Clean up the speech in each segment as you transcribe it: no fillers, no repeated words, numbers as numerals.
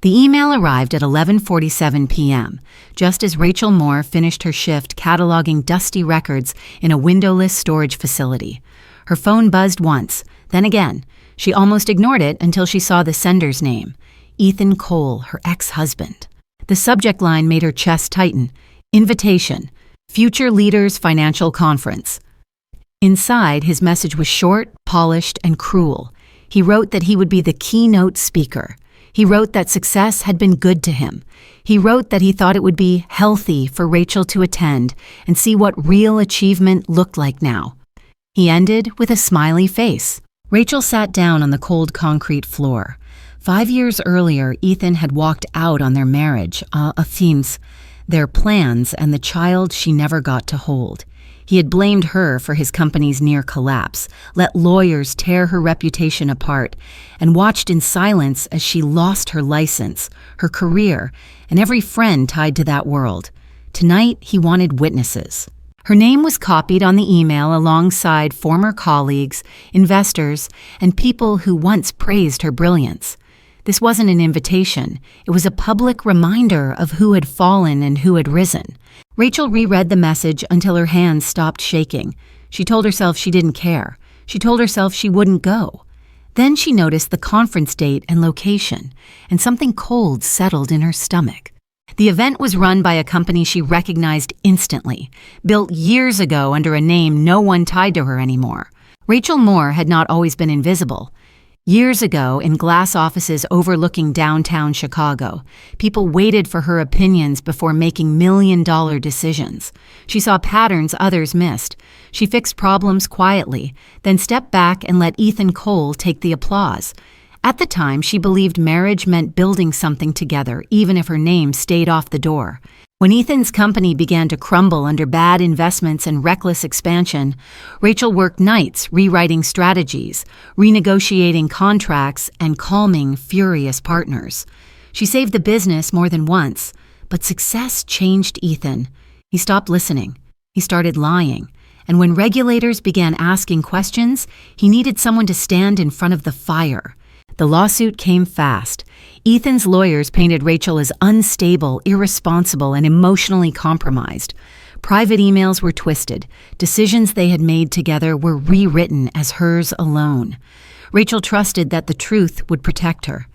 The email arrived at 11:47 p.m., just as Rachel Moore finished her shift cataloging dusty records in a windowless storage facility. Her phone buzzed once, then again. She almost ignored it until she saw the sender's name, Ethan Cole, her ex-husband. The subject line made her chest tighten. Invitation. Future Leaders Financial Conference. Inside, his message was short, polished, and cruel. He wrote that he would be the keynote speaker. He wrote that success had been good to him. He wrote that he thought it would be healthy for Rachel to attend and see what real achievement looked like now. He ended with a smiley face. Rachel sat down on the cold concrete floor. 5 years earlier, Ethan had walked out on their marriage, their plans, and the child she never got to hold. He had blamed her for his company's near collapse, let lawyers tear her reputation apart, and watched in silence as she lost her license, her career, and every friend tied to that world. Tonight, he wanted witnesses. Her name was copied on the email alongside former colleagues, investors, and people who once praised her brilliance. This wasn't an invitation. It was a public reminder of who had fallen and who had risen. Rachel reread the message until her hands stopped shaking. She told herself she didn't care. She told herself she wouldn't go. Then she noticed the conference date and location, and something cold settled in her stomach. The event was run by a company she recognized instantly, built years ago under a name no one tied to her anymore. Rachel Moore had not always been invisible. Years ago, in glass offices overlooking downtown Chicago, people waited for her opinions before making million-dollar decisions. She saw patterns others missed. She fixed problems quietly, then stepped back and let Ethan Cole take the applause. At the time, she believed marriage meant building something together, even if her name stayed off the door. When Ethan's company began to crumble under bad investments and reckless expansion, Rachel worked nights rewriting strategies, renegotiating contracts, and calming furious partners. She saved the business more than once, but success changed Ethan. He stopped listening. He started lying. And when regulators began asking questions, he needed someone to stand in front of the fire. The lawsuit came fast. Ethan's lawyers painted Rachel as unstable, irresponsible, and emotionally compromised. Private emails were twisted. Decisions they had made together were rewritten as hers alone. Rachel trusted that the truth would protect her.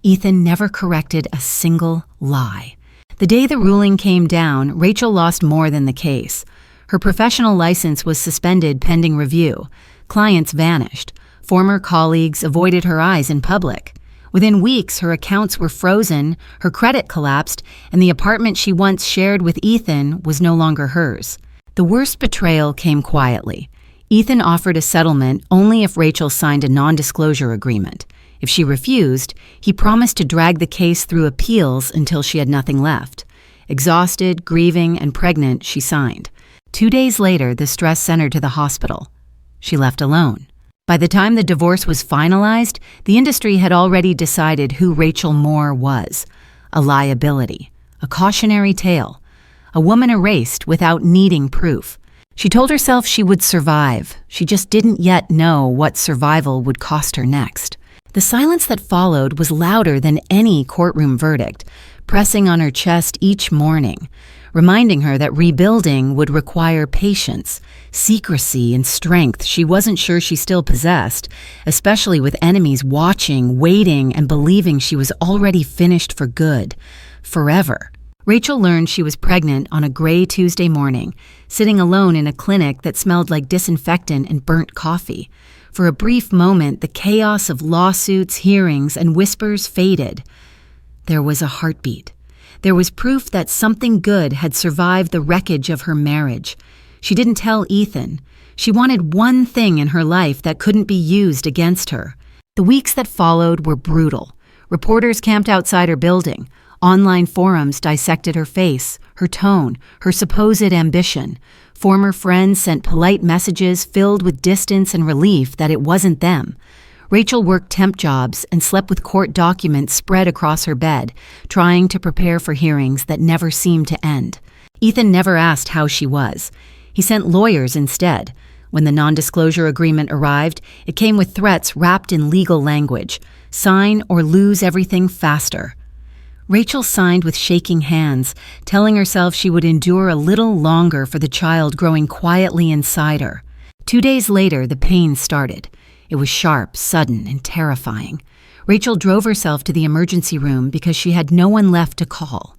Ethan never corrected a single lie. The day the ruling came down, Rachel lost more than the case. Her professional license was suspended pending review. Clients vanished. Former colleagues avoided her eyes in public. Within weeks, her accounts were frozen, her credit collapsed, and the apartment she once shared with Ethan was no longer hers. The worst betrayal came quietly. Ethan offered a settlement only if Rachel signed a non-disclosure agreement. If she refused, he promised to drag the case through appeals until she had nothing left. Exhausted, grieving, and pregnant, she signed. 2 days later, the stress sent her to the hospital. She left alone. By the time the divorce was finalized, the industry had already decided who Rachel Moore was. A liability, a cautionary tale, a woman erased without needing proof. She told herself she would survive. She just didn't yet know what survival would cost her next. The silence that followed was louder than any courtroom verdict, pressing on her chest each morning, reminding her that rebuilding would require patience, secrecy, and strength she wasn't sure she still possessed, especially with enemies watching, waiting, and believing she was already finished for good, forever. Rachel learned she was pregnant on a gray Tuesday morning, sitting alone in a clinic that smelled like disinfectant and burnt coffee. For a brief moment, the chaos of lawsuits, hearings, and whispers faded. There was a heartbeat. There was proof that something good had survived the wreckage of her marriage. She didn't tell Ethan. She wanted one thing in her life that couldn't be used against her. The weeks that followed were brutal. Reporters camped outside her building. Online forums dissected her face, her tone, her supposed ambition. Former friends sent polite messages filled with distance and relief that it wasn't them. Rachel worked temp jobs and slept with court documents spread across her bed, trying to prepare for hearings that never seemed to end. Ethan never asked how she was. He sent lawyers instead. When the non-disclosure agreement arrived, it came with threats wrapped in legal language. Sign or lose everything faster. Rachel signed with shaking hands, telling herself she would endure a little longer for the child growing quietly inside her. 2 days later, the pain started. It was sharp, sudden, and terrifying. Rachel drove herself to the emergency room because she had no one left to call.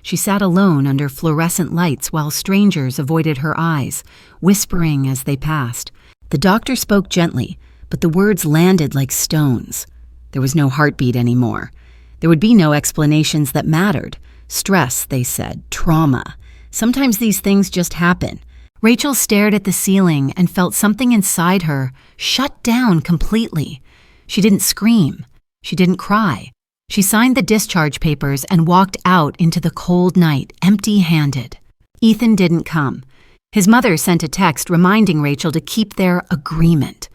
She sat alone under fluorescent lights while strangers avoided her eyes, whispering as they passed. The doctor spoke gently, but the words landed like stones. There was no heartbeat anymore. There would be no explanations that mattered. Stress, they said, trauma. Sometimes these things just happen. Rachel stared at the ceiling and felt something inside her shut down completely. She didn't scream. She didn't cry. She signed the discharge papers and walked out into the cold night, empty-handed. Ethan didn't come. His mother sent a text reminding Rachel to keep their agreement.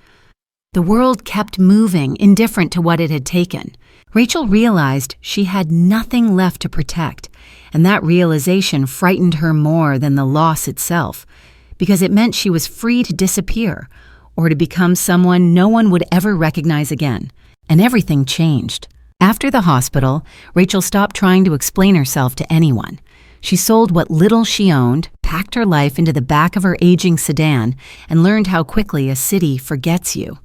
The world kept moving, indifferent to what it had taken. Rachel realized she had nothing left to protect, and that realization frightened her more than the loss itself, because it meant she was free to disappear, or to become someone no one would ever recognize again. And everything changed. After the hospital, Rachel stopped trying to explain herself to anyone. She sold what little she owned, packed her life into the back of her aging sedan, and learned how quickly a city forgets you.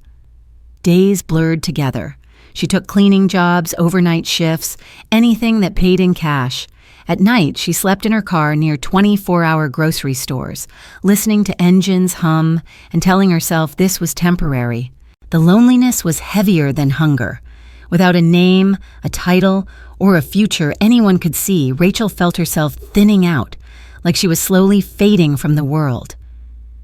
Days blurred together. She took cleaning jobs, overnight shifts, anything that paid in cash. At night, she slept in her car near 24-hour grocery stores, listening to engines hum and telling herself this was temporary. The loneliness was heavier than hunger. Without a name, a title, or a future anyone could see, Rachel felt herself thinning out, like she was slowly fading from the world.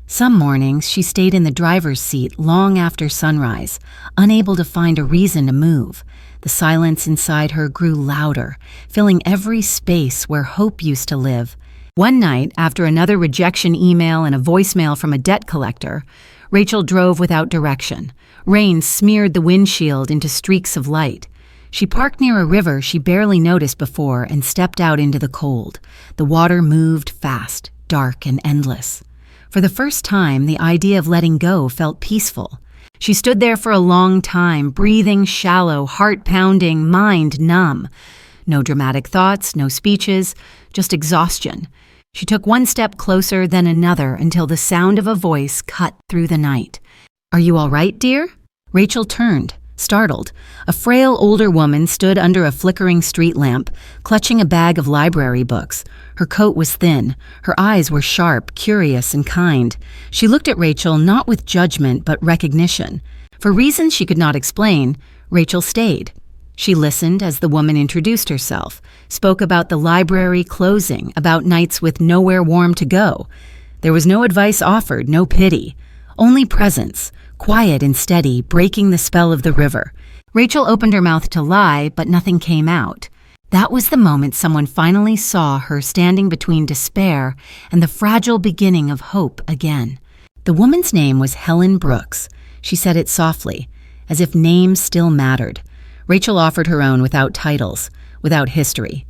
Some mornings, she stayed in the driver's seat long after sunrise, unable to find a reason to move. The silence inside her grew louder, filling every space where hope used to live. One night, after another rejection email and a voicemail from a debt collector, Rachel drove without direction. Rain smeared the windshield into streaks of light. She parked near a river she barely noticed before and stepped out into the cold. The water moved fast, dark and endless. For the first time, the idea of letting go felt peaceful. She stood there for a long time, breathing shallow, heart pounding, mind numb. No dramatic thoughts, no speeches, just exhaustion. She took one step closer, then another, until the sound of a voice cut through the night. "Are you all right, dear?" Rachel turned, startled. A frail older woman stood under a flickering street lamp, clutching a bag of library books. Her coat was thin. Her eyes were sharp, curious, and kind. She looked at Rachel not with judgment but recognition. For reasons she could not explain, Rachel stayed. She listened as the woman introduced herself, spoke about the library closing, about nights with nowhere warm to go. There was no advice offered, no pity, only presence, quiet and steady, breaking the spell of the river. Rachel opened her mouth to lie, but nothing came out. That was the moment someone finally saw her standing between despair and the fragile beginning of hope again. The woman's name was Helen Brooks. She said it softly, as if names still mattered. Rachel offered her own without titles, without history.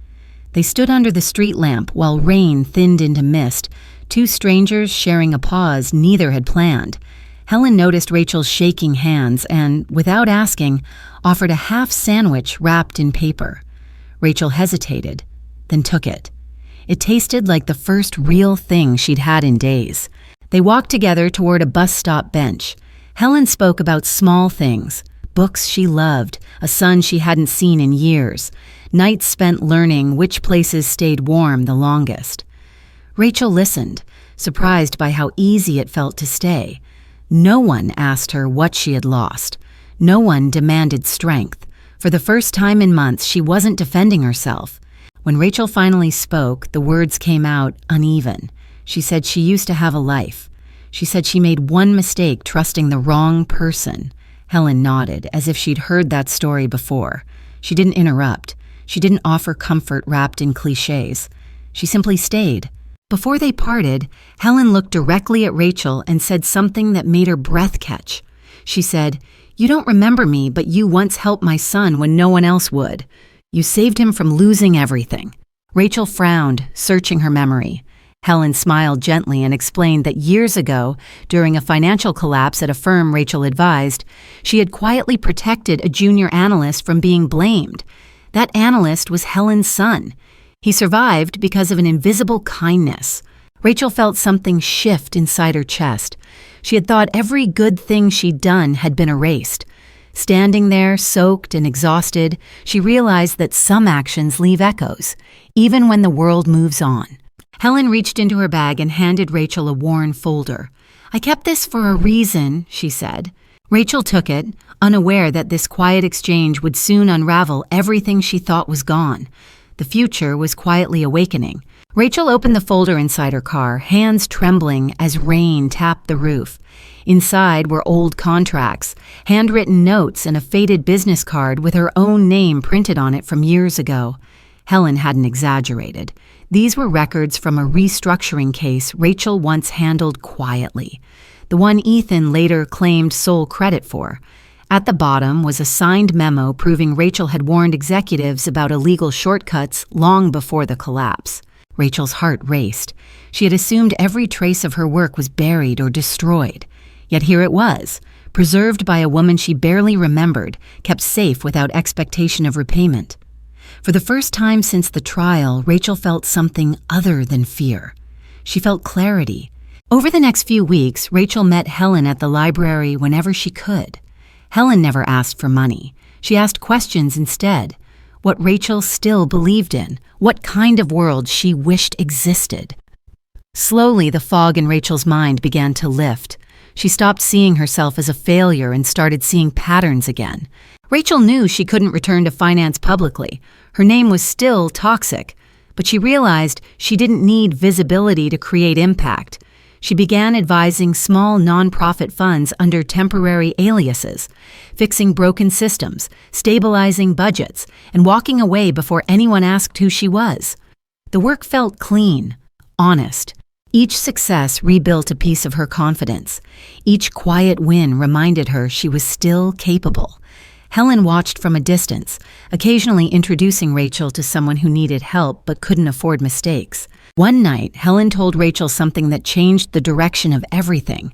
They stood under the street lamp while rain thinned into mist, two strangers sharing a pause neither had planned. Helen noticed Rachel's shaking hands and, without asking, offered a half sandwich wrapped in paper. Rachel hesitated, then took it. It tasted like the first real thing she'd had in days. They walked together toward a bus stop bench. Helen spoke about small things, books she loved, a son she hadn't seen in years, nights spent learning which places stayed warm the longest. Rachel listened, surprised by how easy it felt to stay. No one asked her what she had lost. No one demanded strength. For the first time in months, she wasn't defending herself. When Rachel finally spoke, the words came out uneven. She said she used to have a life. She said she made one mistake trusting the wrong person. Helen nodded, as if she'd heard that story before. She didn't interrupt. She didn't offer comfort wrapped in cliches. She simply stayed. Before they parted, Helen looked directly at Rachel and said something that made her breath catch. She said, "You don't remember me, but you once helped my son when no one else would. You saved him from losing everything." Rachel frowned, searching her memory. Helen smiled gently and explained that years ago, during a financial collapse at a firm Rachel advised, she had quietly protected a junior analyst from being blamed. That analyst was Helen's son. He survived because of an invisible kindness. Rachel felt something shift inside her chest. She had thought every good thing she'd done had been erased. Standing there, soaked and exhausted, she realized that some actions leave echoes, even when the world moves on. Helen reached into her bag and handed Rachel a worn folder. "I kept this for a reason," she said. Rachel took it, unaware that this quiet exchange would soon unravel everything she thought was gone. The future was quietly awakening. Rachel opened the folder inside her car, hands trembling as rain tapped the roof. Inside were old contracts, handwritten notes, and a faded business card with her own name printed on it from years ago. Helen hadn't exaggerated. These were records from a restructuring case Rachel once handled quietly, the one Ethan later claimed sole credit for. At the bottom was a signed memo proving Rachel had warned executives about illegal shortcuts long before the collapse. Rachel's heart raced. She had assumed every trace of her work was buried or destroyed. Yet here it was, preserved by a woman she barely remembered, kept safe without expectation of repayment. For the first time since the trial, Rachel felt something other than fear. She felt clarity. Over the next few weeks, Rachel met Helen at the library whenever she could. Helen never asked for money. She asked questions instead. What Rachel still believed in, what kind of world she wished existed. Slowly, the fog in Rachel's mind began to lift. She stopped seeing herself as a failure and started seeing patterns again. Rachel knew she couldn't return to finance publicly. Her name was still toxic, but she realized she didn't need visibility to create impact. She began advising small nonprofit funds under temporary aliases, fixing broken systems, stabilizing budgets, and walking away before anyone asked who she was. The work felt clean, honest. Each success rebuilt a piece of her confidence. Each quiet win reminded her she was still capable. Helen watched from a distance, occasionally introducing Rachel to someone who needed help but couldn't afford mistakes. One night, Helen told Rachel something that changed the direction of everything.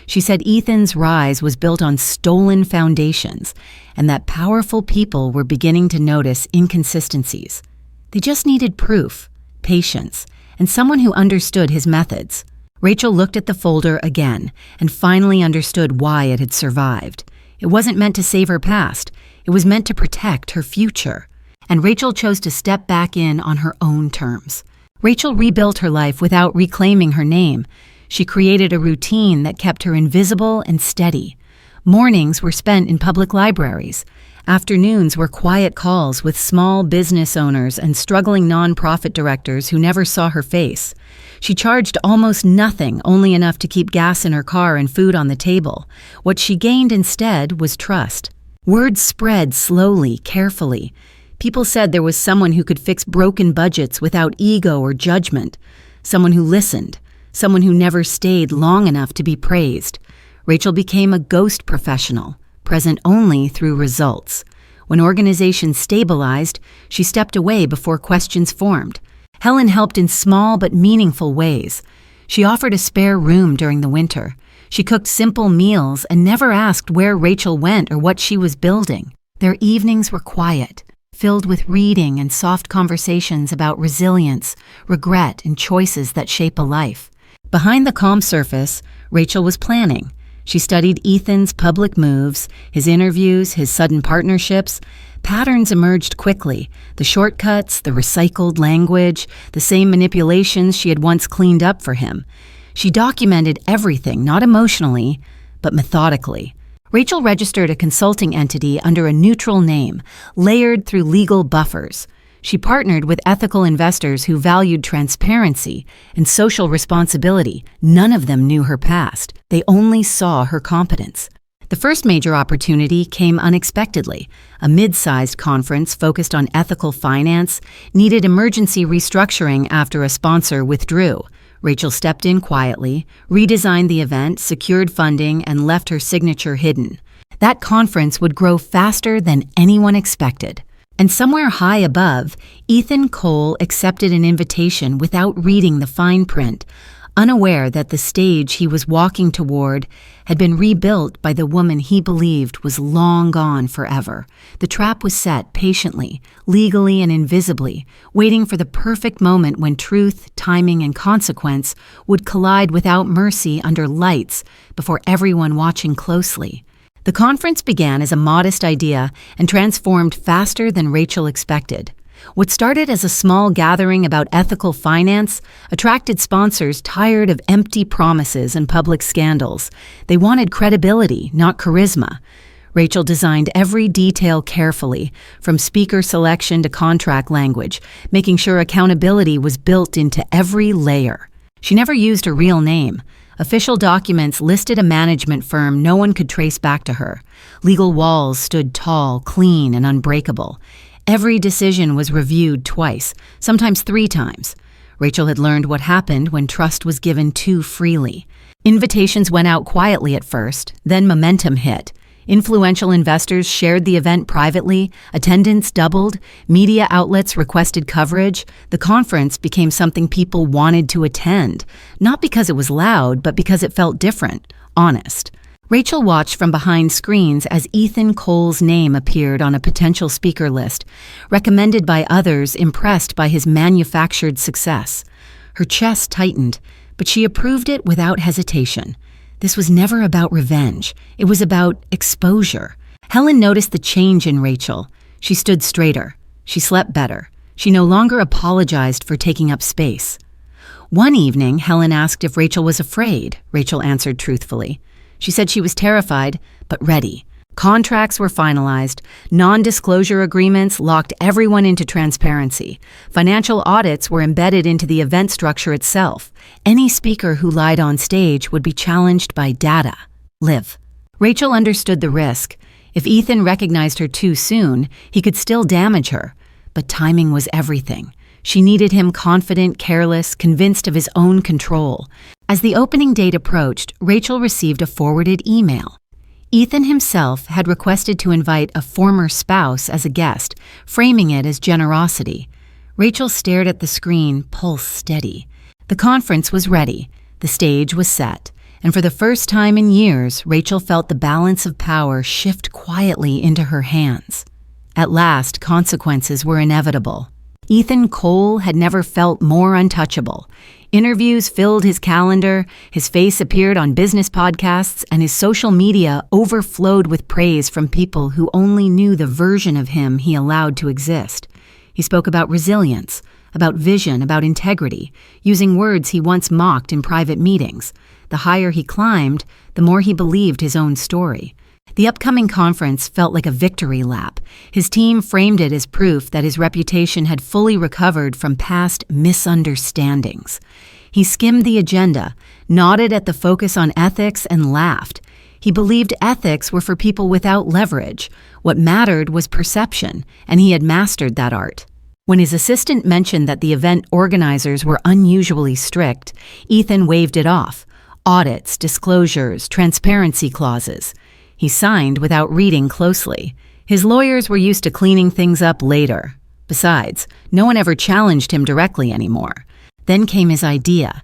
She said Ethan's rise was built on stolen foundations, and that powerful people were beginning to notice inconsistencies. They just needed proof, patience, and someone who understood his methods. Rachel looked at the folder again and finally understood why it had survived. It wasn't meant to save her past. It was meant to protect her future. And Rachel chose to step back in on her own terms. Rachel rebuilt her life without reclaiming her name. She created a routine that kept her invisible and steady. Mornings were spent in public libraries. Afternoons were quiet calls with small business owners and struggling nonprofit directors who never saw her face. She charged almost nothing, only enough to keep gas in her car and food on the table. What she gained instead was trust. Word spread slowly, carefully. People said there was someone who could fix broken budgets without ego or judgment. Someone who listened. Someone who never stayed long enough to be praised. Rachel became a ghost professional, present only through results. When organizations stabilized, she stepped away before questions formed. Helen helped in small but meaningful ways. She offered a spare room during the winter. She cooked simple meals and never asked where Rachel went or what she was building. Their evenings were quiet, filled with reading and soft conversations about resilience, regret, and choices that shape a life. Behind the calm surface, Rachel was planning. She studied Ethan's public moves, his interviews, his sudden partnerships. Patterns emerged quickly, the shortcuts, the recycled language, the same manipulations she had once cleaned up for him. She documented everything, not emotionally, but methodically. Rachel registered a consulting entity under a neutral name, layered through legal buffers. She partnered with ethical investors who valued transparency and social responsibility. None of them knew her past. They only saw her competence. The first major opportunity came unexpectedly. A mid-sized conference focused on ethical finance needed emergency restructuring after a sponsor withdrew. Rachel stepped in quietly, redesigned the event, secured funding, and left her signature hidden. That conference would grow faster than anyone expected. And somewhere high above, Ethan Cole accepted an invitation without reading the fine print, unaware that the stage he was walking toward had been rebuilt by the woman he believed was long gone forever. The trap was set patiently, legally and invisibly, waiting for the perfect moment when truth, timing, and consequence would collide without mercy under lights before everyone watching closely. The conference began as a modest idea and transformed faster than Rachel expected. What started as a small gathering about ethical finance attracted sponsors tired of empty promises and public scandals. They wanted credibility, not charisma. Rachel designed every detail carefully, from speaker selection to contract language, making sure accountability was built into every layer. She never used her real name. Official documents listed a management firm no one could trace back to her. Legal walls stood tall, clean, and unbreakable. Every decision was reviewed twice, sometimes 3 times. Rachel had learned what happened when trust was given too freely. Invitations went out quietly at first, then momentum hit. Influential investors shared the event privately, attendance doubled, media outlets requested coverage. The conference became something people wanted to attend, not because it was loud, but because it felt different, honest. Rachel watched from behind screens as Ethan Cole's name appeared on a potential speaker list, recommended by others impressed by his manufactured success. Her chest tightened, but she approved it without hesitation. This was never about revenge. It was about exposure. Helen noticed the change in Rachel. She stood straighter. She slept better. She no longer apologized for taking up space. One evening, Helen asked if Rachel was afraid. Rachel answered truthfully. She said she was terrified, but ready. Contracts were finalized. Non-disclosure agreements locked everyone into transparency. Financial audits were embedded into the event structure itself. Any speaker who lied on stage would be challenged by data. Live. Rachel understood the risk. If Ethan recognized her too soon, he could still damage her. But timing was everything. She needed him confident, careless, convinced of his own control. As the opening date approached, Rachel received a forwarded email. Ethan himself had requested to invite a former spouse as a guest, framing it as generosity. Rachel stared at the screen, pulse steady. The conference was ready. The stage was set. And for the first time in years, Rachel felt the balance of power shift quietly into her hands. At last, consequences were inevitable. Ethan Cole had never felt more untouchable. Interviews filled his calendar, his face appeared on business podcasts, and his social media overflowed with praise from people who only knew the version of him he allowed to exist. He spoke about resilience, about vision, about integrity, using words he once mocked in private meetings. The higher he climbed, the more he believed his own story. The upcoming conference felt like a victory lap. His team framed it as proof that his reputation had fully recovered from past misunderstandings. He skimmed the agenda, nodded at the focus on ethics, and laughed. He believed ethics were for people without leverage. What mattered was perception, and he had mastered that art. When his assistant mentioned that the event organizers were unusually strict, Ethan waved it off. Audits, disclosures, transparency clauses. He signed without reading closely. His lawyers were used to cleaning things up later. Besides, no one ever challenged him directly anymore. Then came his idea.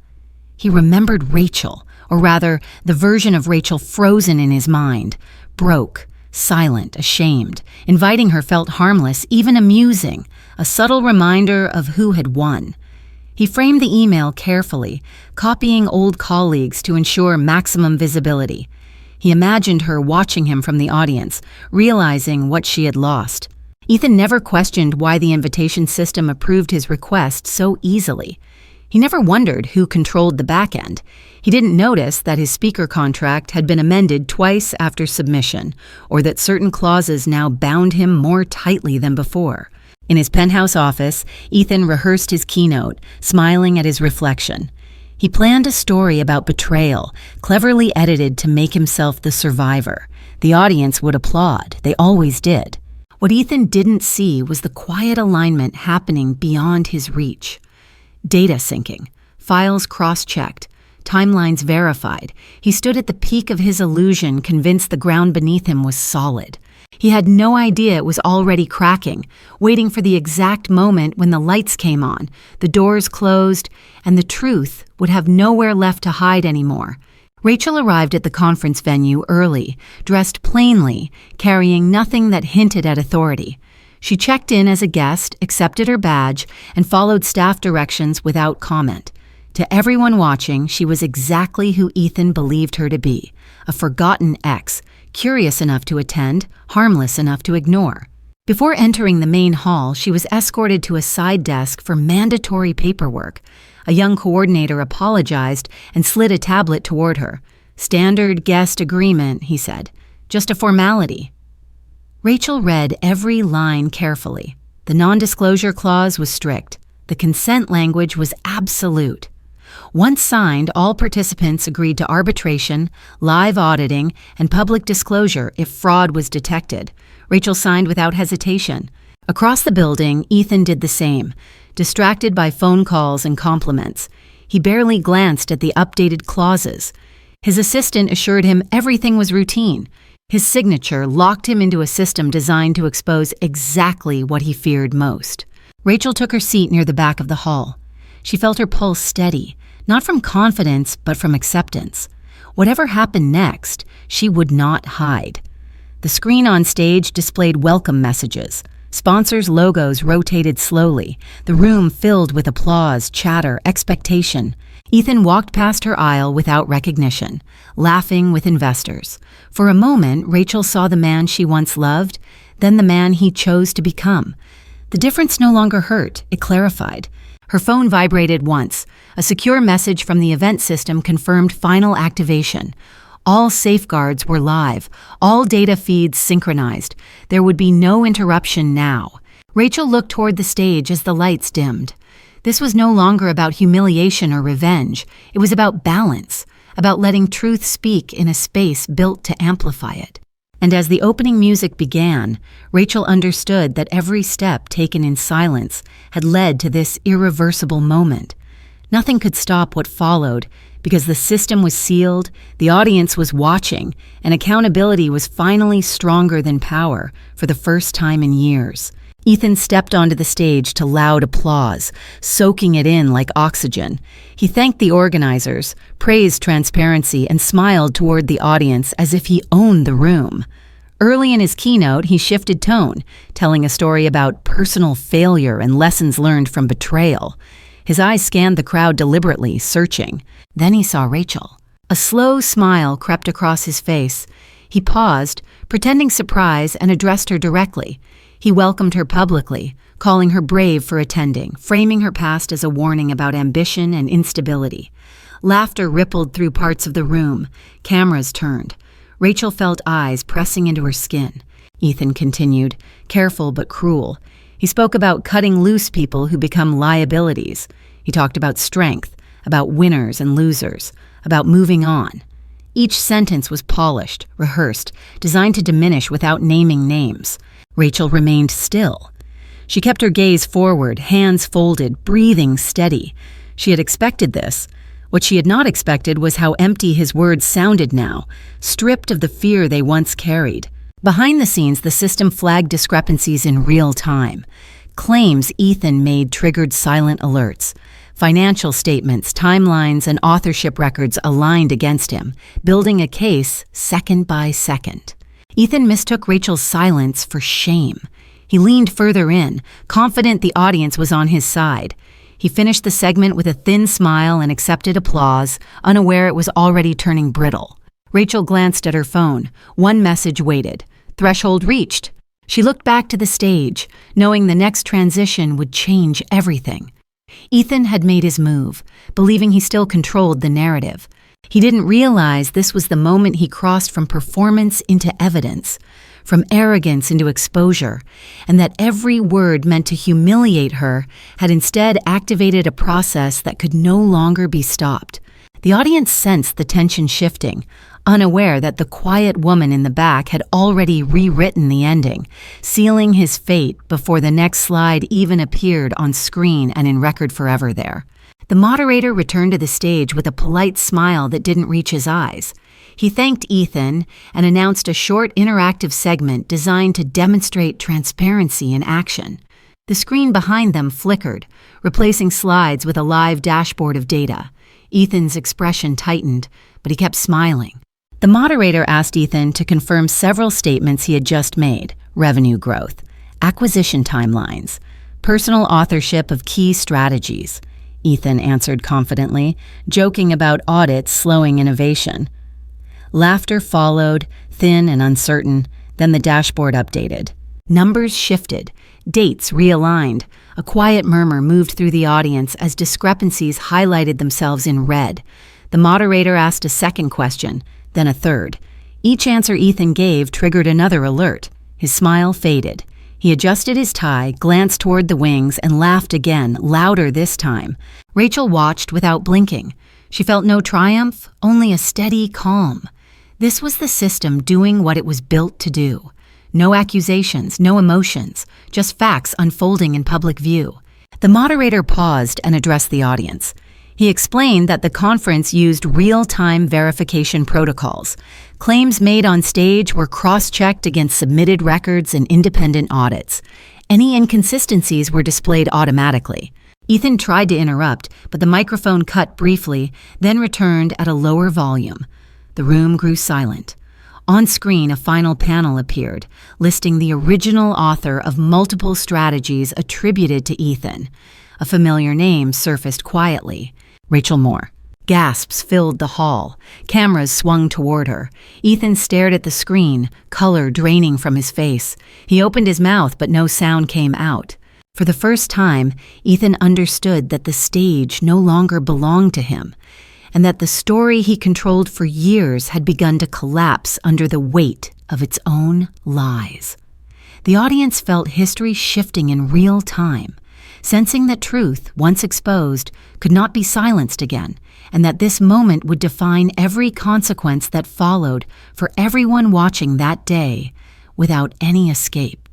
He remembered Rachel, or rather, the version of Rachel frozen in his mind. Broke, silent, ashamed. Inviting her felt harmless, even amusing, a subtle reminder of who had won. He framed the email carefully, copying old colleagues to ensure maximum visibility. He imagined her watching him from the audience, realizing what she had lost. Ethan never questioned why the invitation system approved his request so easily. He never wondered who controlled the back end. He didn't notice that his speaker contract had been amended twice after submission, or that certain clauses now bound him more tightly than before. In his penthouse office, Ethan rehearsed his keynote, smiling at his reflection. He planned a story about betrayal, cleverly edited to make himself the survivor. The audience would applaud. They always did. What Ethan didn't see was the quiet alignment happening beyond his reach. Data syncing, files cross-checked, timelines verified. He stood at the peak of his illusion, convinced the ground beneath him was solid. He had no idea it was already cracking, waiting for the exact moment when the lights came on, the doors closed, and the truth would have nowhere left to hide anymore. Rachel arrived at the conference venue early, dressed plainly, carrying nothing that hinted at authority. She checked in as a guest, accepted her badge, and followed staff directions without comment. To everyone watching, she was exactly who Ethan believed her to be, a forgotten ex, curious enough to attend, harmless enough to ignore. Before entering the main hall, she was escorted to a side desk for mandatory paperwork. A young coordinator apologized and slid a tablet toward her. "Standard guest agreement," he said. "Just a formality." Rachel read every line carefully. The non-disclosure clause was strict. The consent language was absolute. Once signed, all participants agreed to arbitration, live auditing, and public disclosure if fraud was detected. Rachel signed without hesitation. Across the building, Ethan did the same, distracted by phone calls and compliments. He barely glanced at the updated clauses. His assistant assured him everything was routine. His signature locked him into a system designed to expose exactly what he feared most. Rachel took her seat near the back of the hall. She felt her pulse steady, not from confidence, but from acceptance. Whatever happened next, she would not hide. The screen on stage displayed welcome messages. Sponsors' logos rotated slowly, the room filled with applause, chatter, expectation. Ethan walked past her aisle without recognition, laughing with investors. For a moment, Rachel saw the man she once loved, then the man he chose to become. The difference no longer hurt, it clarified. Her phone vibrated once. A secure message from the event system confirmed final activation. All safeguards were live, all data feeds synchronized. There would be no interruption now. Rachel looked toward the stage as the lights dimmed. This was no longer about humiliation or revenge. It was about balance, about letting truth speak in a space built to amplify it. And as the opening music began, Rachel understood that every step taken in silence had led to this irreversible moment. Nothing could stop what followed, because the system was sealed, the audience was watching, and accountability was finally stronger than power for the first time in years. Ethan stepped onto the stage to loud applause, soaking it in like oxygen. He thanked the organizers, praised transparency, and smiled toward the audience as if he owned the room. Early in his keynote, he shifted tone, telling a story about personal failure and lessons learned from betrayal. His eyes scanned the crowd deliberately, searching. Then he saw Rachel. A slow smile crept across his face. He paused, pretending surprise, and addressed her directly. He welcomed her publicly, calling her brave for attending, framing her past as a warning about ambition and instability. Laughter rippled through parts of the room. Cameras turned. Rachel felt eyes pressing into her skin. Ethan continued, careful but cruel. He spoke about cutting loose people who become liabilities. He talked about strength, about winners and losers, about moving on. Each sentence was polished, rehearsed, designed to diminish without naming names. Rachel remained still. She kept her gaze forward, hands folded, breathing steady. She had expected this. What she had not expected was how empty his words sounded now, stripped of the fear they once carried. Behind the scenes, the system flagged discrepancies in real time. Claims Ethan made triggered silent alerts. Financial statements, timelines, and authorship records aligned against him, building a case second by second. Ethan mistook Rachel's silence for shame. He leaned further in, confident the audience was on his side. He finished the segment with a thin smile and accepted applause, unaware it was already turning brittle. Rachel glanced at her phone. One message waited. Threshold reached. She looked back to the stage, knowing the next transition would change everything. Ethan had made his move, believing he still controlled the narrative. He didn't realize this was the moment he crossed from performance into evidence, from arrogance into exposure, and that every word meant to humiliate her had instead activated a process that could no longer be stopped. The audience sensed the tension shifting, unaware that the quiet woman in the back had already rewritten the ending, sealing his fate before the next slide even appeared on screen and in record forever there. The moderator returned to the stage with a polite smile that didn't reach his eyes. He thanked Ethan and announced a short interactive segment designed to demonstrate transparency in action. The screen behind them flickered, replacing slides with a live dashboard of data. Ethan's expression tightened, but he kept smiling. The moderator asked Ethan to confirm several statements he had just made: revenue growth, acquisition timelines, personal authorship of key strategies. Ethan answered confidently, joking about audits slowing innovation. Laughter followed, thin and uncertain. Then the dashboard updated. Numbers shifted, dates realigned. A quiet murmur moved through the audience as discrepancies highlighted themselves in red. The moderator asked a second question, then a third. Each answer Ethan gave triggered another alert. His smile faded. He adjusted his tie, glanced toward the wings, and laughed again, louder this time. Rachel watched without blinking. She felt no triumph, only a steady calm. This was the system doing what it was built to do. No accusations, no emotions, just facts unfolding in public view. The moderator paused and addressed the audience. He explained that the conference used real-time verification protocols. Claims made on stage were cross-checked against submitted records and independent audits. Any inconsistencies were displayed automatically. Ethan tried to interrupt, but the microphone cut briefly, then returned at a lower volume. The room grew silent. On screen, a final panel appeared, listing the original author of multiple strategies attributed to Ethan. A familiar name surfaced quietly: Rachel Moore. Gasps filled the hall. Cameras swung toward her. Ethan stared at the screen, color draining from his face. He opened his mouth, but no sound came out. For the first time, Ethan understood that the stage no longer belonged to him, and that the story he controlled for years had begun to collapse under the weight of its own lies. The audience felt history shifting in real time, sensing that truth, once exposed, could not be silenced again, and that this moment would define every consequence that followed for everyone watching that day, without any escape.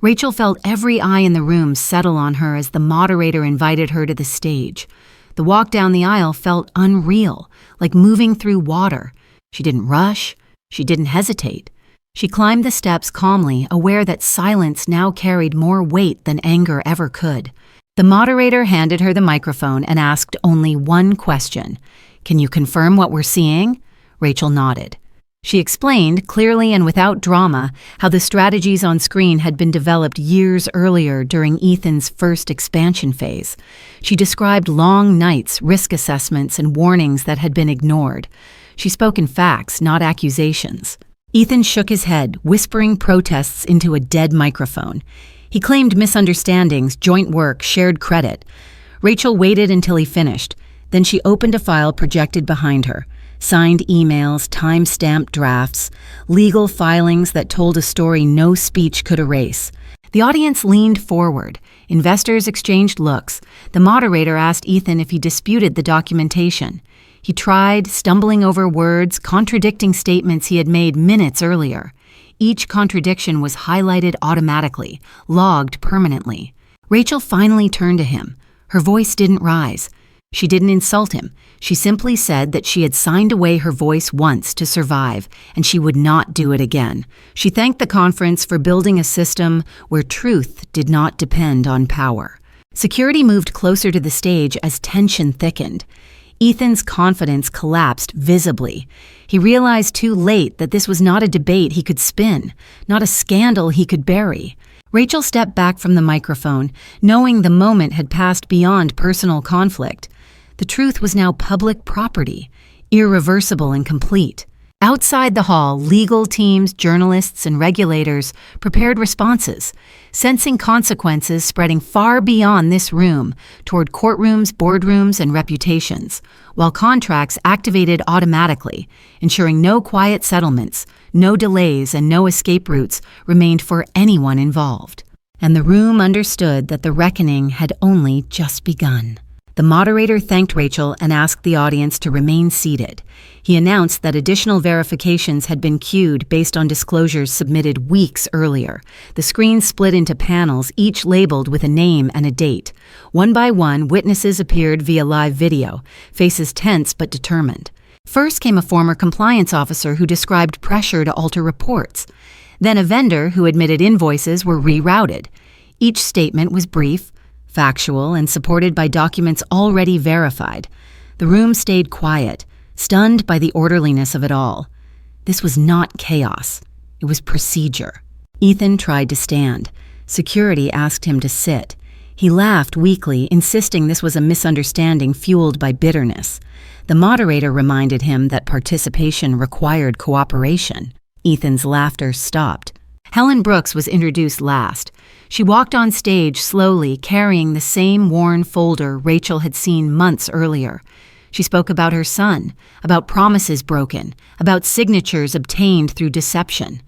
Rachel felt every eye in the room settle on her as the moderator invited her to the stage. The walk down the aisle felt unreal, like moving through water. She didn't rush. She didn't hesitate. She climbed the steps calmly, aware that silence now carried more weight than anger ever could. The moderator handed her the microphone and asked only one question. "Can you confirm what we're seeing?" Rachel nodded. She explained, clearly and without drama, how the strategies on screen had been developed years earlier during Ethan's first expansion phase. She described long nights, risk assessments, and warnings that had been ignored. She spoke in facts, not accusations. Ethan shook his head, whispering protests into a dead microphone. He claimed misunderstandings, joint work, shared credit. Rachel waited until he finished. Then she opened a file projected behind her. Signed emails, time-stamped drafts, legal filings that told a story no speech could erase. The audience leaned forward. Investors exchanged looks. The moderator asked Ethan if he disputed the documentation. He tried, stumbling over words, contradicting statements he had made minutes earlier. Each contradiction was highlighted automatically, logged permanently. Rachel finally turned to him. Her voice didn't rise. She didn't insult him. She simply said that she had signed away her voice once to survive, and she would not do it again. She thanked the conference for building a system where truth did not depend on power. Security moved closer to the stage as tension thickened. Ethan's confidence collapsed visibly. He realized too late that this was not a debate he could spin, not a scandal he could bury. Rachel stepped back from the microphone, knowing the moment had passed beyond personal conflict. The truth was now public property, irreversible and complete. Outside the hall, legal teams, journalists, and regulators prepared responses, sensing consequences spreading far beyond this room toward courtrooms, boardrooms, and reputations, while contracts activated automatically, ensuring no quiet settlements, no delays, and no escape routes remained for anyone involved. And the room understood that the reckoning had only just begun. The moderator thanked Rachel and asked the audience to remain seated. He announced that additional verifications had been queued based on disclosures submitted weeks earlier. The screen split into panels, each labeled with a name and a date. One by one, witnesses appeared via live video, faces tense but determined. First came a former compliance officer who described pressure to alter reports. Then a vendor who admitted invoices were rerouted. Each statement was brief, factual, and supported by documents already verified. The room stayed quiet, stunned by the orderliness of it all. This was not chaos. It was procedure. Ethan tried to stand. Security asked him to sit. He laughed weakly, insisting this was a misunderstanding fueled by bitterness. The moderator reminded him that participation required cooperation. Ethan's laughter stopped. Helen Brooks was introduced last. She walked on stage slowly, carrying the same worn folder Rachel had seen months earlier. She spoke about her son, about promises broken, about signatures obtained through deception.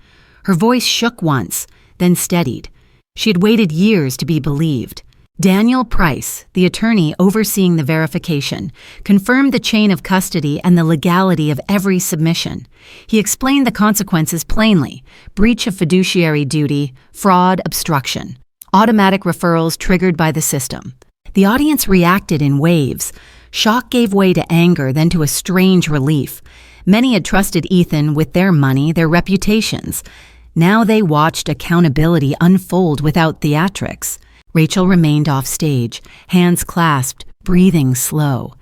Her voice shook once, then steadied. She had waited years to be believed. Daniel Price, the attorney overseeing the verification, confirmed the chain of custody and the legality of every submission. He explained the consequences plainly: breach of fiduciary duty, fraud, obstruction, automatic referrals triggered by the system. The audience reacted in waves. Shock gave way to anger, then to a strange relief. Many had trusted Ethan with their money, their reputations. Now they watched accountability unfold without theatrics. Rachel remained off stage, hands clasped, breathing slow.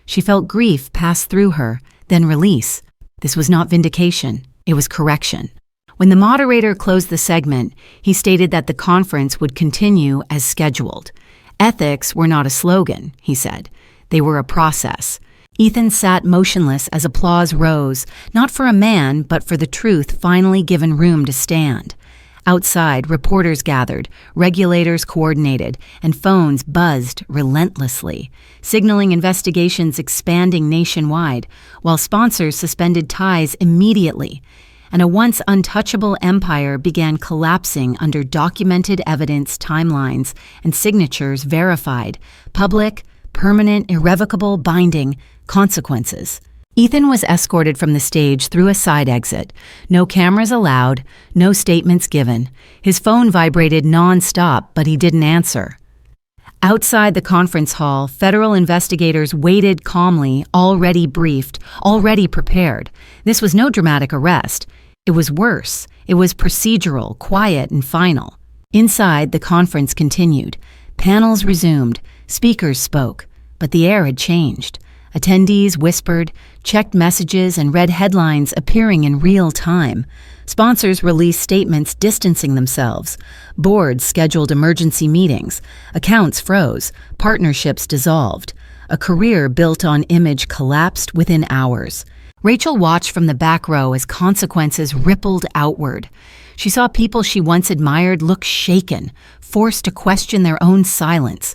She felt grief pass through her, then release. This was not vindication, it was correction. When the moderator closed the segment, he stated that the conference would continue as scheduled. Ethics were not a slogan, he said. They were a process. Ethan sat motionless as applause rose, not for a man, but for the truth finally given room to stand. Outside, reporters gathered, regulators coordinated, and phones buzzed relentlessly, signaling investigations expanding nationwide, while sponsors suspended ties immediately, and a once untouchable empire began collapsing under documented evidence timelines and signatures verified, public, permanent, irrevocable, binding consequences. Ethan was escorted from the stage through a side exit. No cameras allowed, no statements given. His phone vibrated non-stop, but he didn't answer. Outside the conference hall, federal investigators waited calmly, already briefed, already prepared. This was no dramatic arrest. It was worse. It was procedural, quiet, and final. Inside, the conference continued. Panels resumed. Speakers spoke. But the air had changed. Attendees whispered, checked messages, and read headlines appearing in real time. Sponsors released statements distancing themselves. Boards scheduled emergency meetings. Accounts froze. Partnerships dissolved. A career built on image collapsed within hours. Rachel watched from the back row as consequences rippled outward. She saw people she once admired look shaken, forced to question their own silence.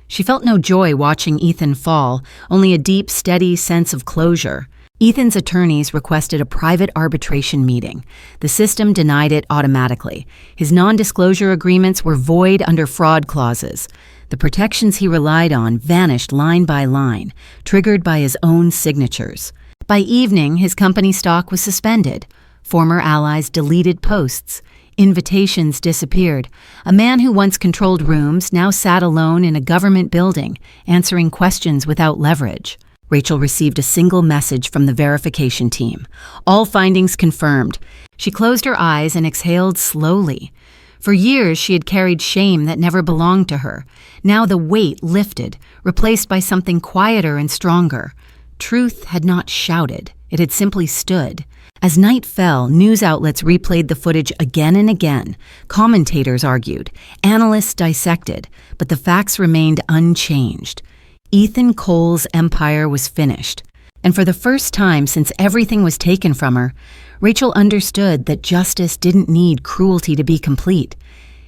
She felt no joy watching Ethan fall, only a deep, steady sense of closure. Ethan's attorneys requested a private arbitration meeting. The system denied it automatically. His non-disclosure agreements were void under fraud clauses. The protections he relied on vanished line by line, triggered by his own signatures. By evening, his company stock was suspended. Former allies deleted posts. Invitations disappeared. A man who once controlled rooms now sat alone in a government building, answering questions without leverage. Rachel received a single message from the verification team. All findings confirmed. She closed her eyes and exhaled slowly. For years, she had carried shame that never belonged to her. Now the weight lifted, replaced by something quieter and stronger. Truth had not shouted. It had simply stood. As night fell, news outlets replayed the footage again and again. Commentators argued. Analysts dissected. But the facts remained unchanged. Ethan Cole's empire was finished. And for the first time since everything was taken from her, Rachel understood that justice didn't need cruelty to be complete.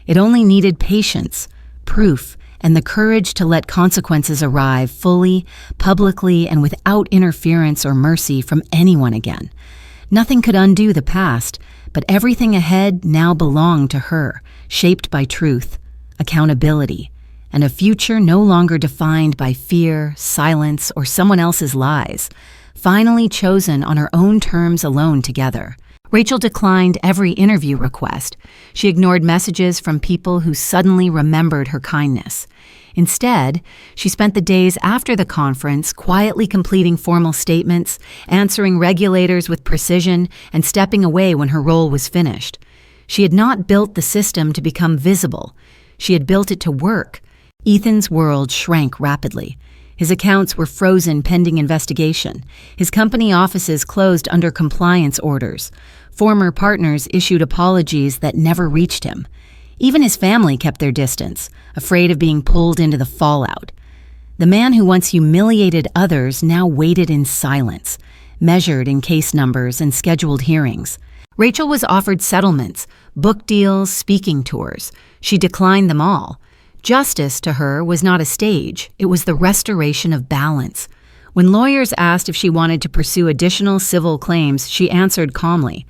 It only needed patience, proof, and the courage to let consequences arrive fully, publicly, and without interference or mercy from anyone again. Nothing could undo the past, but everything ahead now belonged to her, shaped by truth, accountability, and a future no longer defined by fear, silence, or someone else's lies, finally chosen on her own terms alone together. Rachel declined every interview request. She ignored messages from people who suddenly remembered her kindness. Instead, she spent the days after the conference quietly completing formal statements, answering regulators with precision, and stepping away when her role was finished. She had not built the system to become visible. She had built it to work. Ethan's world shrank rapidly. His accounts were frozen pending investigation. His company offices closed under compliance orders. Former partners issued apologies that never reached him. Even his family kept their distance, afraid of being pulled into the fallout. The man who once humiliated others now waited in silence, measured in case numbers and scheduled hearings. Rachel was offered settlements, book deals, speaking tours. She declined them all. Justice to her was not a stage, it was the restoration of balance. When lawyers asked if she wanted to pursue additional civil claims, she answered calmly,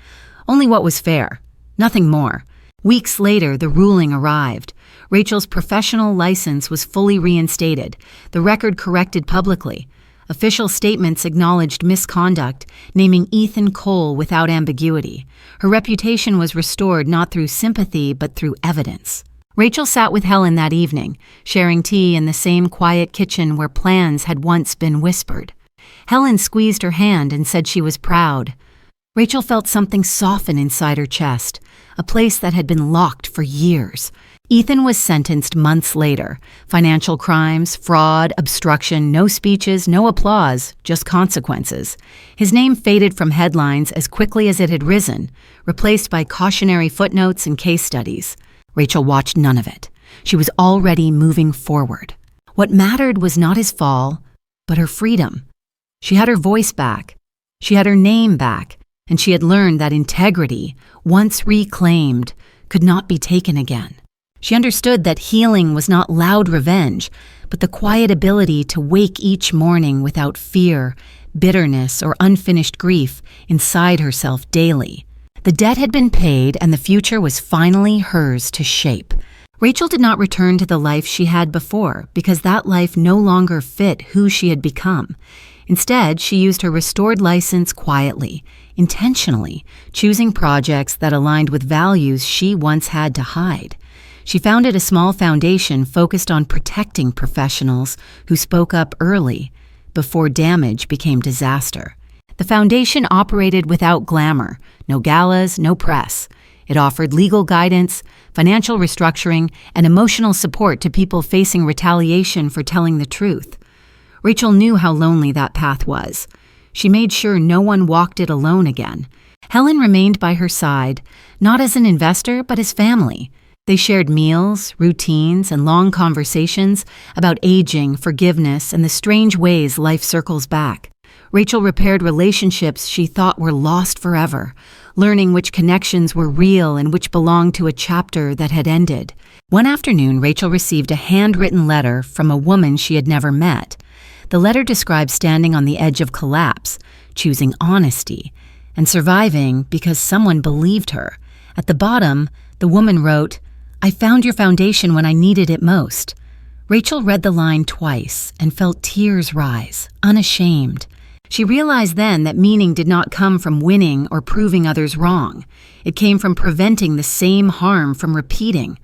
only what was fair, nothing more. Weeks later, the ruling arrived. Rachel's professional license was fully reinstated, the record corrected publicly. Official statements acknowledged misconduct, naming Ethan Cole without ambiguity. Her reputation was restored not through sympathy but through evidence. Rachel sat with Helen that evening, sharing tea in the same quiet kitchen where plans had once been whispered. Helen squeezed her hand and said she was proud. Rachel felt something soften inside her chest, a place that had been locked for years. Ethan was sentenced months later. Financial crimes, fraud, obstruction, no speeches, no applause, just consequences. His name faded from headlines as quickly as it had risen, replaced by cautionary footnotes and case studies. Rachel watched none of it. She was already moving forward. What mattered was not his fall, but her freedom. She had her voice back. She had her name back, and she had learned that integrity, once reclaimed, could not be taken again. She understood that healing was not loud revenge, but the quiet ability to wake each morning without fear, bitterness, or unfinished grief inside herself daily. The debt had been paid, and the future was finally hers to shape. Rachel did not return to the life she had before, because that life no longer fit who she had become. Instead, she used her restored license quietly, intentionally, choosing projects that aligned with values she once had to hide. She founded a small foundation focused on protecting professionals who spoke up early, before damage became disaster. The foundation operated without glamour, no galas, no press. It offered legal guidance, financial restructuring, and emotional support to people facing retaliation for telling the truth. Rachel knew how lonely that path was. She made sure no one walked it alone again. Helen remained by her side, not as an investor, but as family. They shared meals, routines, and long conversations about aging, forgiveness, and the strange ways life circles back. Rachel repaired relationships she thought were lost forever, learning which connections were real and which belonged to a chapter that had ended. One afternoon, Rachel received a handwritten letter from a woman she had never met. The letter described standing on the edge of collapse, choosing honesty, and surviving because someone believed her. At the bottom, the woman wrote, "I found your foundation when I needed it most." Rachel read the line twice and felt tears rise, unashamed. She realized then that meaning did not come from winning or proving others wrong. It came from preventing the same harm from repeating,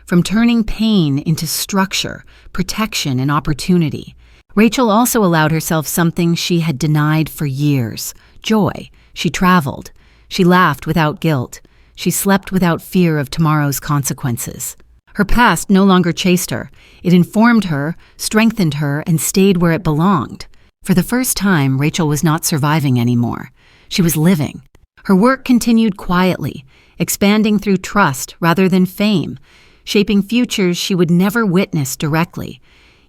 from turning pain into structure, protection, and opportunity. Rachel also allowed herself something she had denied for years: joy. She traveled. She laughed without guilt. She slept without fear of tomorrow's consequences. Her past no longer chased her. It informed her, strengthened her, and stayed where it belonged. For the first time, Rachel was not surviving anymore. She was living. Her work continued quietly, expanding through trust rather than fame, shaping futures she would never witness directly.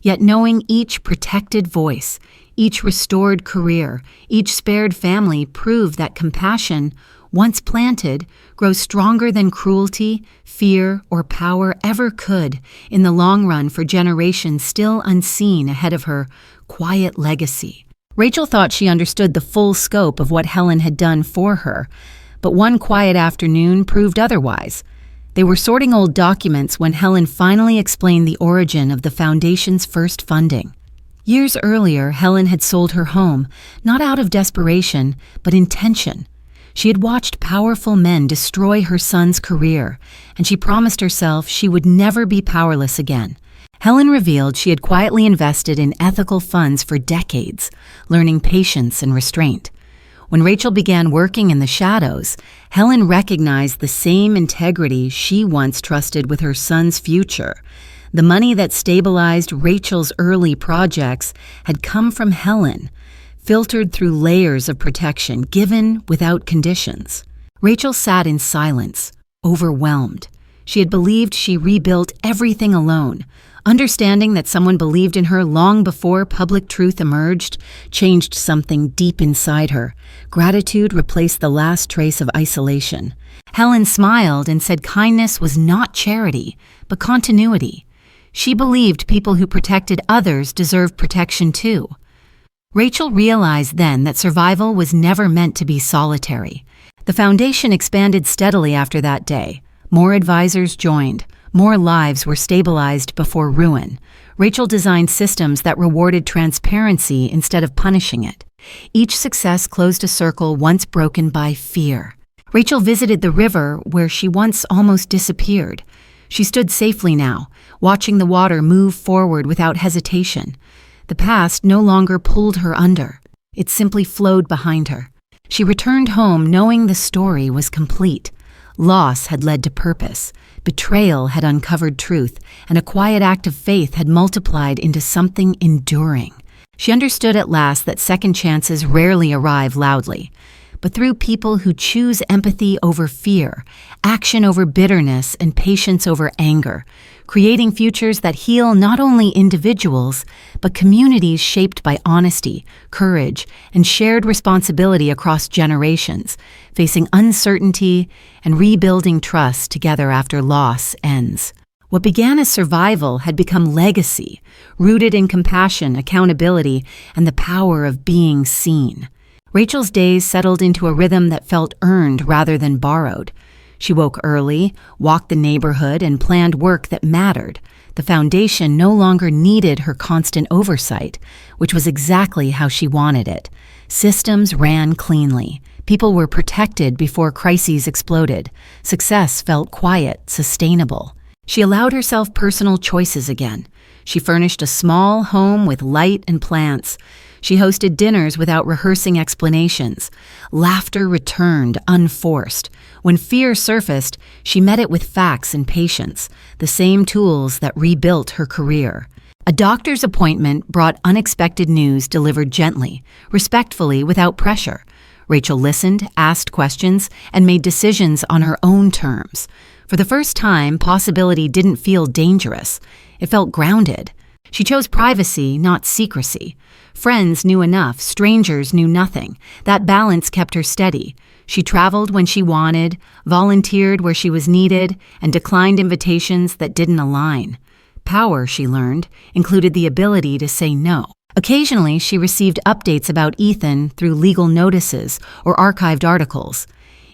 Yet knowing each protected voice, each restored career, each spared family proved that compassion, once planted, grows stronger than cruelty, fear, or power ever could in the long run for generations still unseen ahead of her quiet legacy. Rachel thought she understood the full scope of what Helen had done for her, but one quiet afternoon proved otherwise. They were sorting old documents when Helen finally explained the origin of the foundation's first funding. Years earlier, Helen had sold her home, not out of desperation, but intention. She had watched powerful men destroy her son's career, and she promised herself she would never be powerless again. Helen revealed she had quietly invested in ethical funds for decades, learning patience and restraint. When Rachel began working in the shadows, Helen recognized the same integrity she once trusted with her son's future. The money that stabilized Rachel's early projects had come from Helen, filtered through layers of protection given without conditions. Rachel sat in silence, overwhelmed. She had believed she rebuilt everything alone. Understanding that someone believed in her long before public truth emerged changed something deep inside her. Gratitude replaced the last trace of isolation. Helen smiled and said kindness was not charity, but continuity. She believed people who protected others deserved protection too. Rachel realized then that survival was never meant to be solitary. The foundation expanded steadily after that day. More advisors joined. More lives were stabilized before ruin. Rachel designed systems that rewarded transparency instead of punishing it. Each success closed a circle once broken by fear. Rachel visited the river where she once almost disappeared. She stood safely now, watching the water move forward without hesitation. The past no longer pulled her under. It simply flowed behind her. She returned home knowing the story was complete. Loss had led to purpose. Betrayal had uncovered truth, and a quiet act of faith had multiplied into something enduring. She understood at last that second chances rarely arrive loudly, but through people who choose empathy over fear, action over bitterness, and patience over anger, creating futures that heal not only individuals, but communities shaped by honesty, courage, and shared responsibility across generations, facing uncertainty and rebuilding trust together after loss ends. What began as survival had become legacy, rooted in compassion, accountability, and the power of being seen. Rachel's days settled into a rhythm that felt earned rather than borrowed. She woke early, walked the neighborhood, and planned work that mattered. The foundation no longer needed her constant oversight, which was exactly how she wanted it. Systems ran cleanly. People were protected before crises exploded. Success felt quiet, sustainable. She allowed herself personal choices again. She furnished a small home with light and plants. She hosted dinners without rehearsing explanations. Laughter returned, unforced. When fear surfaced, she met it with facts and patience, the same tools that rebuilt her career. A doctor's appointment brought unexpected news delivered gently, respectfully, without pressure. Rachel listened, asked questions, and made decisions on her own terms. For the first time, possibility didn't feel dangerous. It felt grounded. She chose privacy, not secrecy. Friends knew enough, strangers knew nothing. That balance kept her steady. She traveled when she wanted, volunteered where she was needed, and declined invitations that didn't align. Power, she learned, included the ability to say no. Occasionally, she received updates about Ethan through legal notices or archived articles.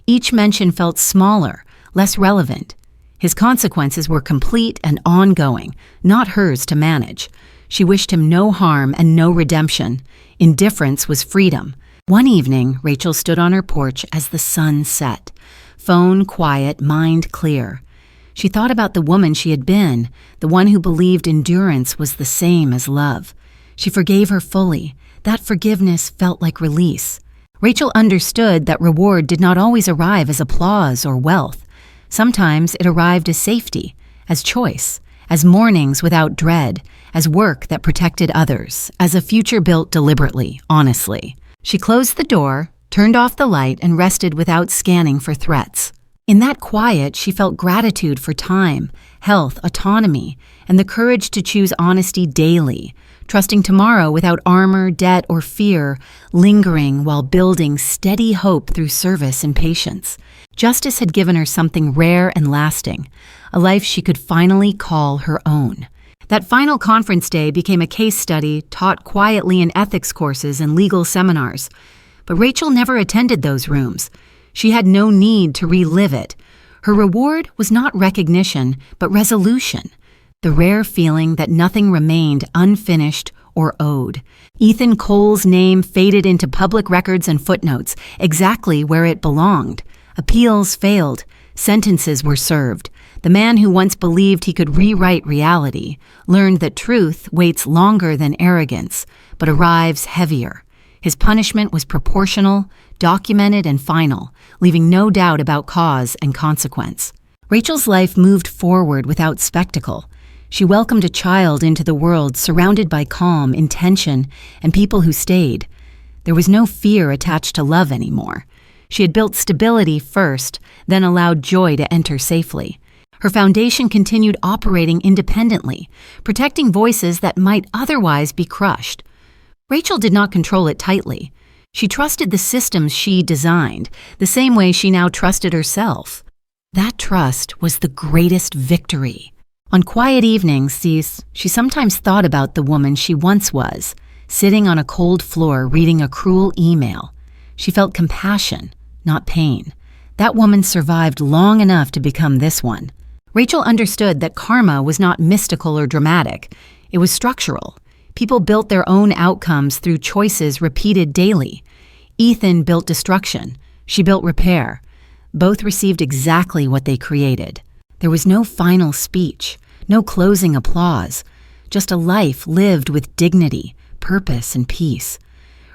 Each mention felt smaller, less relevant. His consequences were complete and ongoing, not hers to manage. She wished him no harm and no redemption. Indifference was freedom. One evening, Rachel stood on her porch as the sun set. Phone quiet, mind clear. She thought about the woman she had been, the one who believed endurance was the same as love. She forgave her fully. That forgiveness felt like release. Rachel understood that reward did not always arrive as applause or wealth. Sometimes it arrived as safety, as choice, as mornings without dread, as work that protected others, as a future built deliberately, honestly. She closed the door, turned off the light, and rested without scanning for threats. In that quiet, she felt gratitude for time, health, autonomy, and the courage to choose honesty daily, trusting tomorrow without armor, debt, or fear, lingering while building steady hope through service and patience. Justice had given her something rare and lasting, a life she could finally call her own. That final conference day became a case study taught quietly in ethics courses and legal seminars. But Rachel never attended those rooms. She had no need to relive it. Her reward was not recognition, but resolution, the rare feeling that nothing remained unfinished or owed. Ethan Cole's name faded into public records and footnotes, exactly where it belonged. Appeals failed. Sentences were served. The man who once believed he could rewrite reality learned that truth waits longer than arrogance, but arrives heavier. His punishment was proportional, documented, and final, leaving no doubt about cause and consequence. Rachel's life moved forward without spectacle. She welcomed a child into the world surrounded by calm, intention, and people who stayed. There was no fear attached to love anymore. She had built stability first, then allowed joy to enter safely. Her foundation continued operating independently, protecting voices that might otherwise be crushed. Rachel did not control it tightly. She trusted the systems she designed, the same way she now trusted herself. That trust was the greatest victory. On quiet evenings, she sometimes thought about the woman she once was, sitting on a cold floor reading a cruel email. She felt compassion, not pain. That woman survived long enough to become this one. Rachel understood that karma was not mystical or dramatic. It was structural. People built their own outcomes through choices repeated daily. Ethan built destruction. She built repair. Both received exactly what they created. There was no final speech, no closing applause, just a life lived with dignity, purpose, and peace.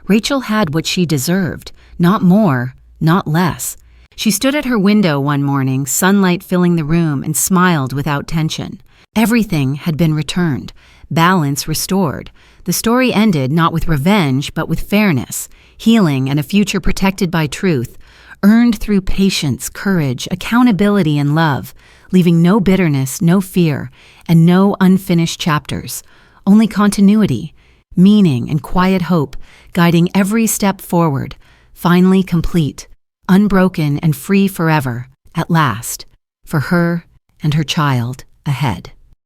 Rachel had what she deserved, not more, not less. She stood at her window one morning, sunlight filling the room, and smiled without tension. Everything had been returned, balance restored. The story ended not with revenge, but with fairness, healing, and a future protected by truth, earned through patience, courage, accountability, and love, leaving no bitterness, no fear, and no unfinished chapters, only continuity, meaning, and quiet hope, guiding every step forward, finally complete, unbroken and free forever, at last, for her and her child ahead.